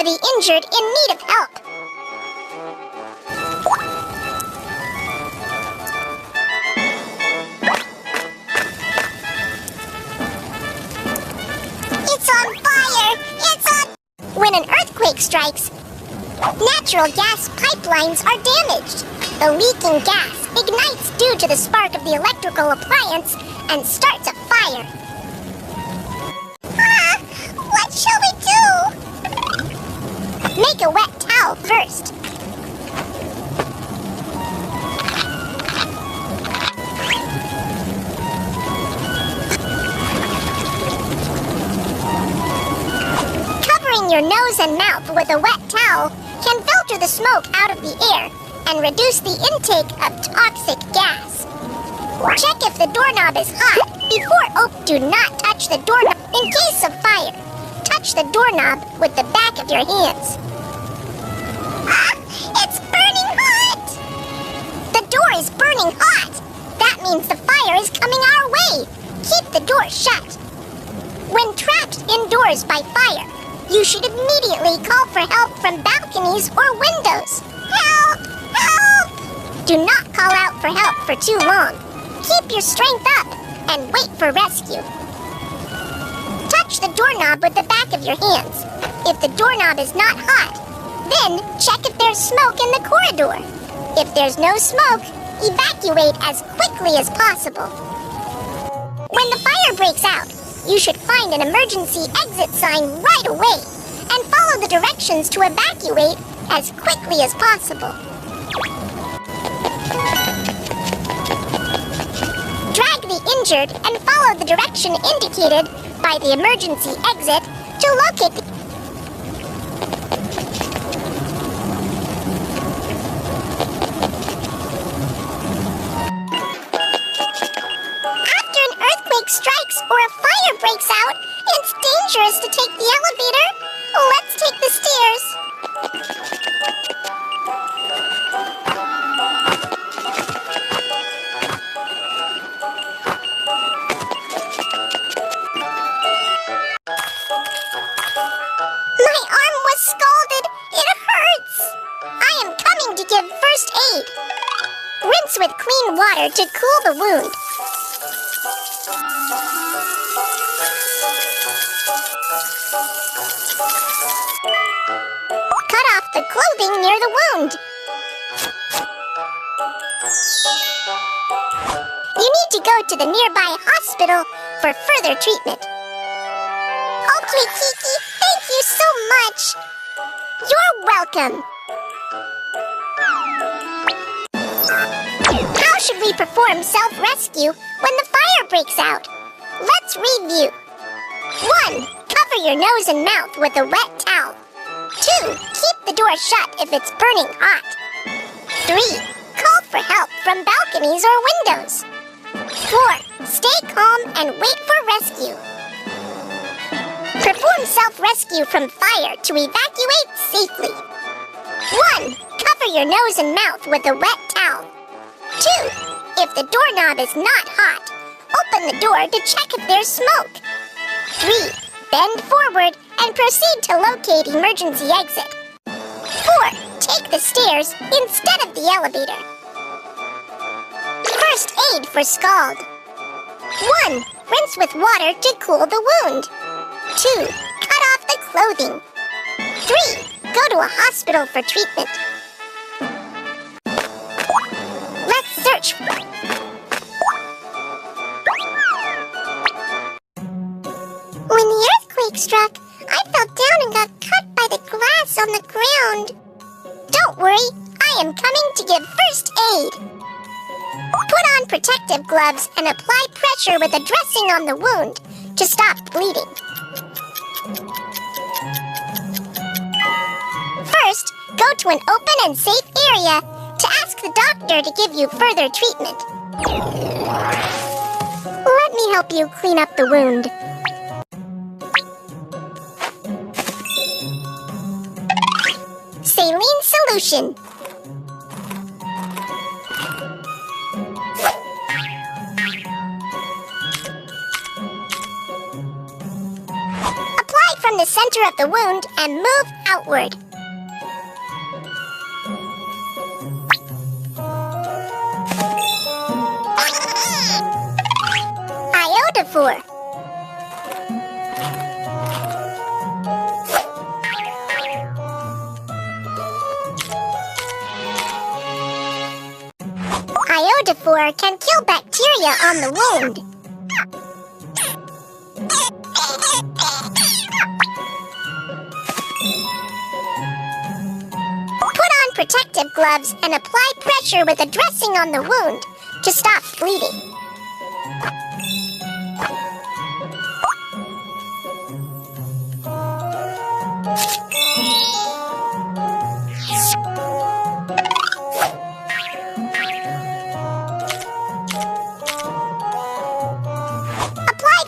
the injured in need of help. It's on fire! It's on... When an earthquake strikes, natural gas pipelines are damaged. The leaking gas ignites due to the spark of the electrical appliance and starts a fire. What shall we do? Make a wet towel first. Covering your nose and mouth with a wet towel can filter the smoke out of the air and reduce the intake of toxic gas. Check if the doorknob is hot before do not touch the doorknob in case of fire. Touch the doorknob with the back of your hands. It's burning hot! The door is burning hot! That means the fire is coming our way. Keep the door shut. When trapped indoors by fire, you should immediately call for help from balconies or windows. Help! Help! Do not call out for help for too long. Keep your strength up and wait for rescue. Touch the doorknob with the back of your hands. If the doorknob is not hot, then check if there's smoke in the corridor. If there's no smoke, evacuate as quickly as possible. When the fire breaks out, you should find an emergency exit sign right away and follow the directions to evacuate as quickly as possible. Drag the injured and follow the direction indicated by the emergency exit to locate the... After an earthquake strikes or a fire breaks out, it's dangerous to take the elevator. Let's take the stairs. My arm was scalded. It hurts. I am coming to give first aid. Rinse with clean water to cool the wound. Cut off the clothing near the wound. You need to go to the nearby hospital for further treatment. Okay, Kiki, thank you so much. You're welcome. How should we perform self-rescue when the fire breaks out? Let's review. 1. Cover your nose and mouth with a wet towel. 2. Keep the door shut if it's burning hot. 3. Call for help from balconies or windows. 4. Stay calm and wait for rescue. Perform self-rescue from fire to evacuate safely. 1. Cover your nose and mouth with a wet towel. 2. If the doorknob is not hot, open the door to check if there's smoke. 3. Bend forward and proceed to locate emergency exit. 4. Take the stairs instead of the elevator. First aid for scald. 1. Rinse with water to cool the wound. 2. Cut off the clothing. 3. Go to a hospital for treatment. Let's search. When the earthquake struck, I fell down and got cut by the glass on the ground. Don't worry, I am coming to give first aid. Put on protective gloves and apply pressure with a dressing on the wound to stop bleeding. First, go to an open and safe area to ask the doctor to give you further treatment. Let me help you clean up the wound. Saline solution. Apply from the center center of the wound and move outward. Iodophore. Iodophore can kill bacteria on the wound. Put on protective gloves and apply pressure with a dressing on the wound to stop bleeding.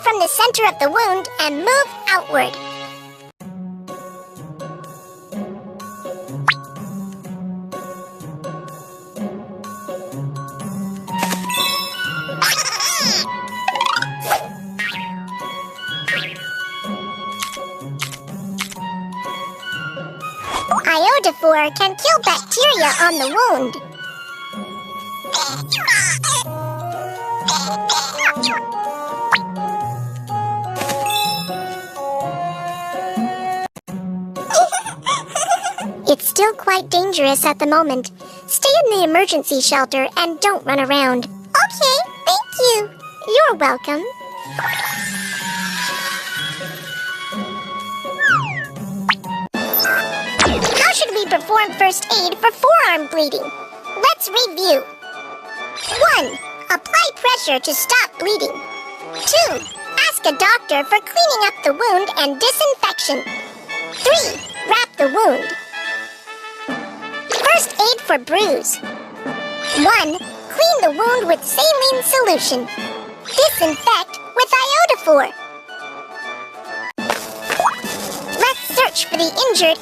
From the center of the wound and move outward. Iodophore can kill bacteria on the wound. It's still quite dangerous at the moment. Stay in the emergency shelter and don't run around. Okay, thank you. You're welcome. How should we perform first aid for forearm bleeding? Let's review. 1. Apply pressure to stop bleeding. 2. Ask a doctor for cleaning up the wound and disinfection. 3. Wrap the wound. First aid for bruise. 1. Clean the wound with saline solution. Disinfect with iodophore. Let's search for the injured.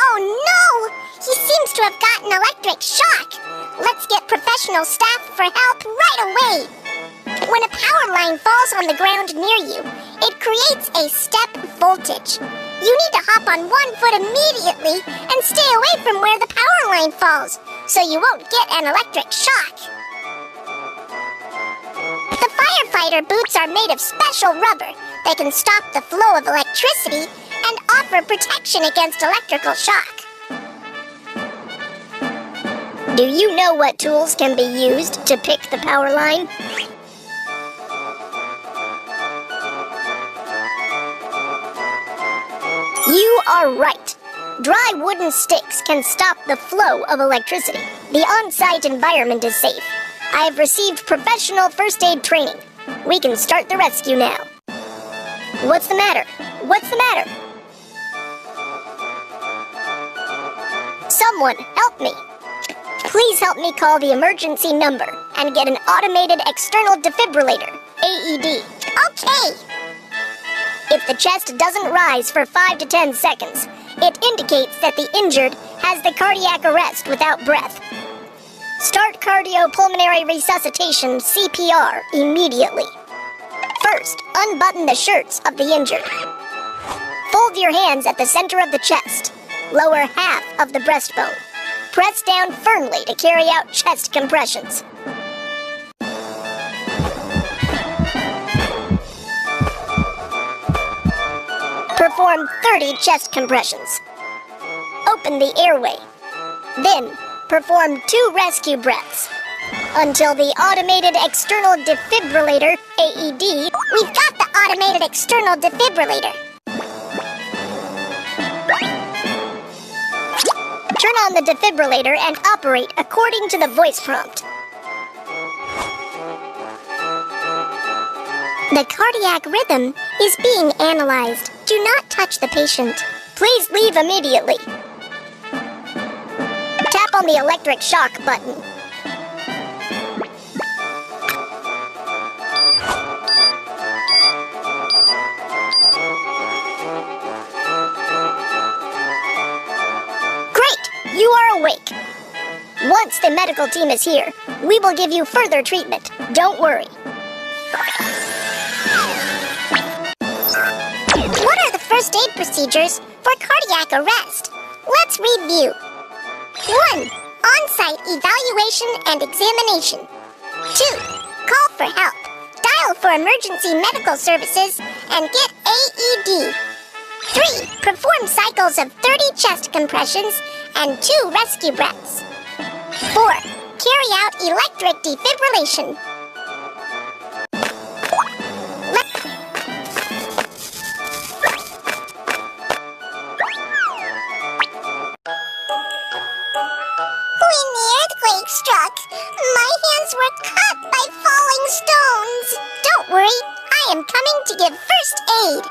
Oh no! He seems to have gotten electric shock. Let's get professional staff for help right away. When a power line falls on the ground near you, it creates a step voltage. You need to hop on one foot immediately and stay away from where the power line falls, so you won't get an electric shock. The firefighter boots are made of special rubber. They can stop the flow of electricity and offer protection against electrical shock. Do you know what tools can be used to pick the power line? You are right. Dry wooden sticks can stop the flow of electricity. The on-site environment is safe. I have received professional first aid training. We can start the rescue now. What's the matter? What's the matter? Someone help me. Please help me call the emergency number and get an automated external defibrillator, AED. Okay. If the chest doesn't rise for 5 to 10 seconds, it indicates that the injured has the cardiac arrest without breath. Start cardiopulmonary resuscitation, CPR, immediately. First, unbutton the shirts of the injured. Fold your hands at the center of the chest. Lower half of the breastbone. Press down firmly to carry out chest compressions. Perform 30 chest compressions. Open the airway. Then, perform 2 rescue breaths. Until the automated external defibrillator, AED... We've got the automated external defibrillator. Turn on the defibrillator and operate according to the voice prompt. The cardiac rhythm is being analyzed. Do not touch the patient. Please leave immediately. Tap on the electric shock button. Great! You are awake. Once the medical team is here, we will give you further treatment. Don't worry. first aid procedures for cardiac arrest. Let's review. 1. On-site evaluation and examination. 2. Call for help. Dial for emergency medical services and get AED. 3. Perform cycles of 30 chest compressions and 2 rescue breaths. 4. Carry out electric defibrillation. When the earthquake struck, my hands were cut by falling stones. Don't worry, I am coming to give first aid.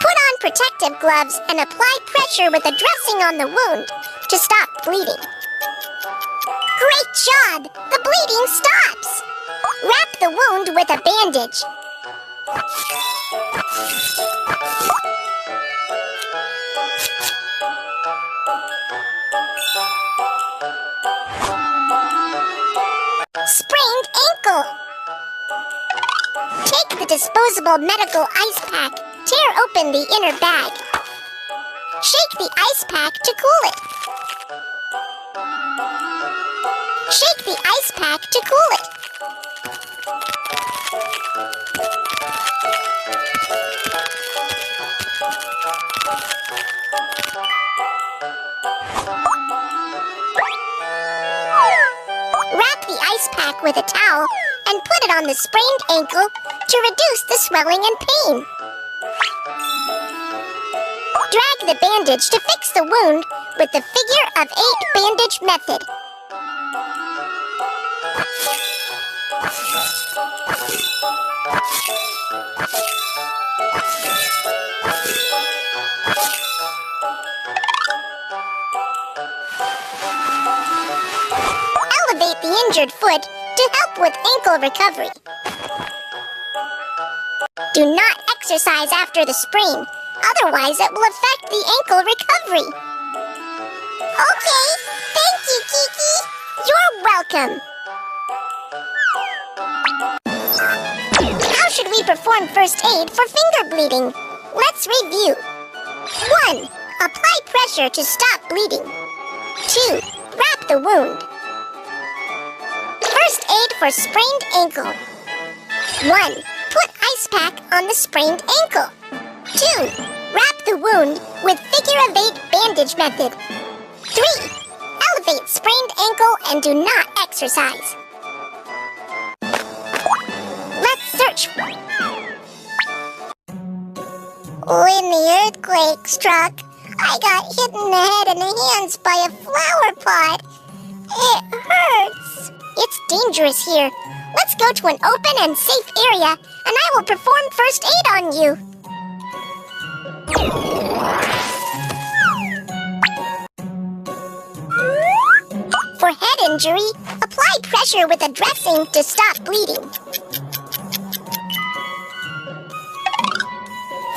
Put on protective gloves and apply pressure with a dressing on the wound to stop bleeding. Great job! The bleeding stops! Wrap the wound with a bandage. Sprained ankle. Take the disposable medical ice pack. Tear open the inner bag. Shake the ice pack to cool it. Shake the ice pack to cool it. Wrap the ice pack with a towel and put it on the sprained ankle to reduce the swelling and pain. Drag the bandage to fix the wound with the figure of 8 bandage method. Elevate the injured foot to help with ankle recovery. Do not exercise after the sprain, otherwise it will affect the ankle recovery. Okay, thank you, Kiki. You're welcome. How should we perform first aid for finger bleeding? Let's review. 1. Apply pressure to stop bleeding. 2. Wrap the wound. First aid for sprained ankle. 1. Put ice pack on the sprained ankle. 2. Wrap the wound with figure of 8 bandage method. 3. Elevate sprained ankle and do not exercise. Let's search. When the earthquake struck, I got hit in the head and the hands by a flower pot. It hurts. It's dangerous here. Let's go to an open and safe area, and I will perform first aid on you. For head injury, apply pressure with a dressing to stop bleeding.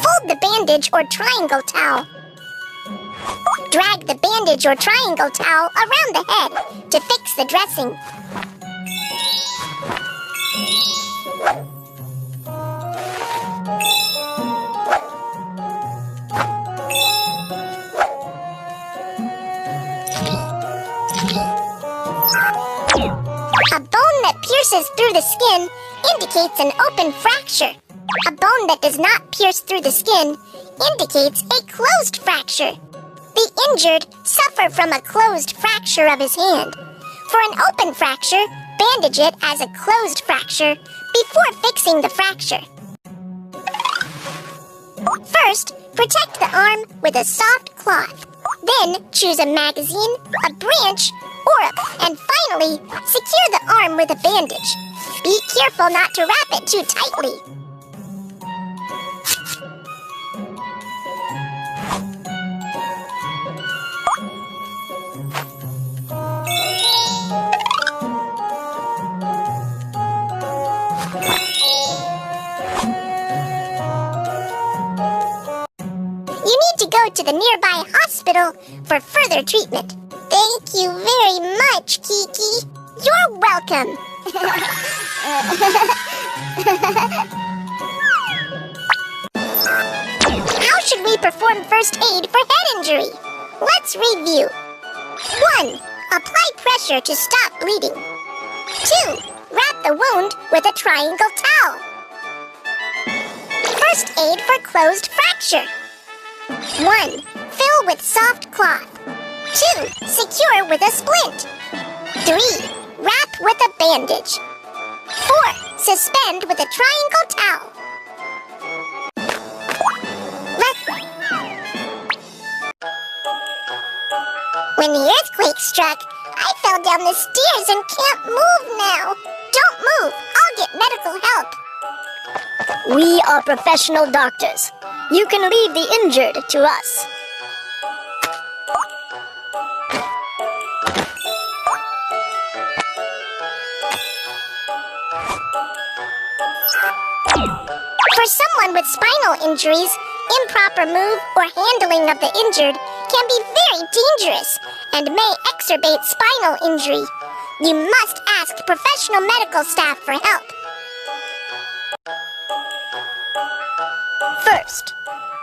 Fold the bandage or triangle towel. Drag the bandage or triangle towel around the head to fix the dressing. A bone that pierces through the skin indicates an open fracture. A bone that does not pierce through the skin indicates a closed fracture. The injured suffer from a closed fracture of his hand. For an open fracture, bandage it as a closed fracture before fixing the fracture. First, protect the arm with a soft cloth. Then, choose a magazine, a branch, and finally, secure the arm with a bandage. Be careful not to wrap it too tightly. You need to go to the nearby hospital for further treatment. Thank you very much, Kiki. You're welcome. How should we perform first aid for head injury? Let's review. 1. Apply pressure to stop bleeding. 2. Wrap the wound with a triangle towel. First aid for closed fracture. 1. Fill with soft cloth. 2. Secure with a splint. 3. Wrap with a bandage. 4. Suspend with a triangle towel. When the earthquake struck, I fell down the stairs and can't move now. Don't move. I'll get medical help. We are professional doctors. You can leave the injured to us. For someone with spinal injuries, improper move or handling of the injured can be very dangerous and may exacerbate spinal injury. You must ask professional medical staff for help. First,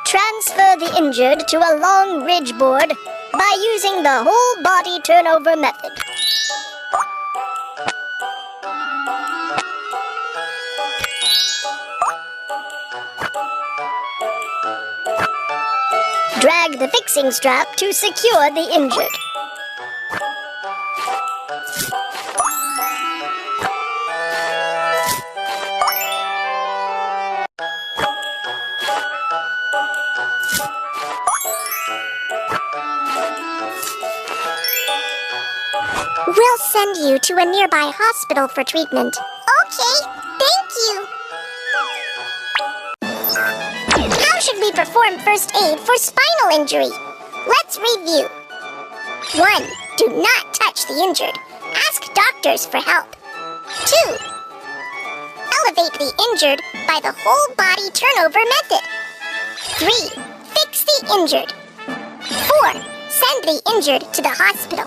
transfer the injured to a long ridge board by using the whole body turnover method. Drag the fixing strap to secure the injured. We'll send you to a nearby hospital for treatment. Okay, thank you. How should we perform first aid for spinal injury? Let's review. 1. Do not touch the injured. Ask doctors for help. 2. Elevate the injured by the whole body turnover method. 3. Fix the injured. 4. Send the injured to the hospital.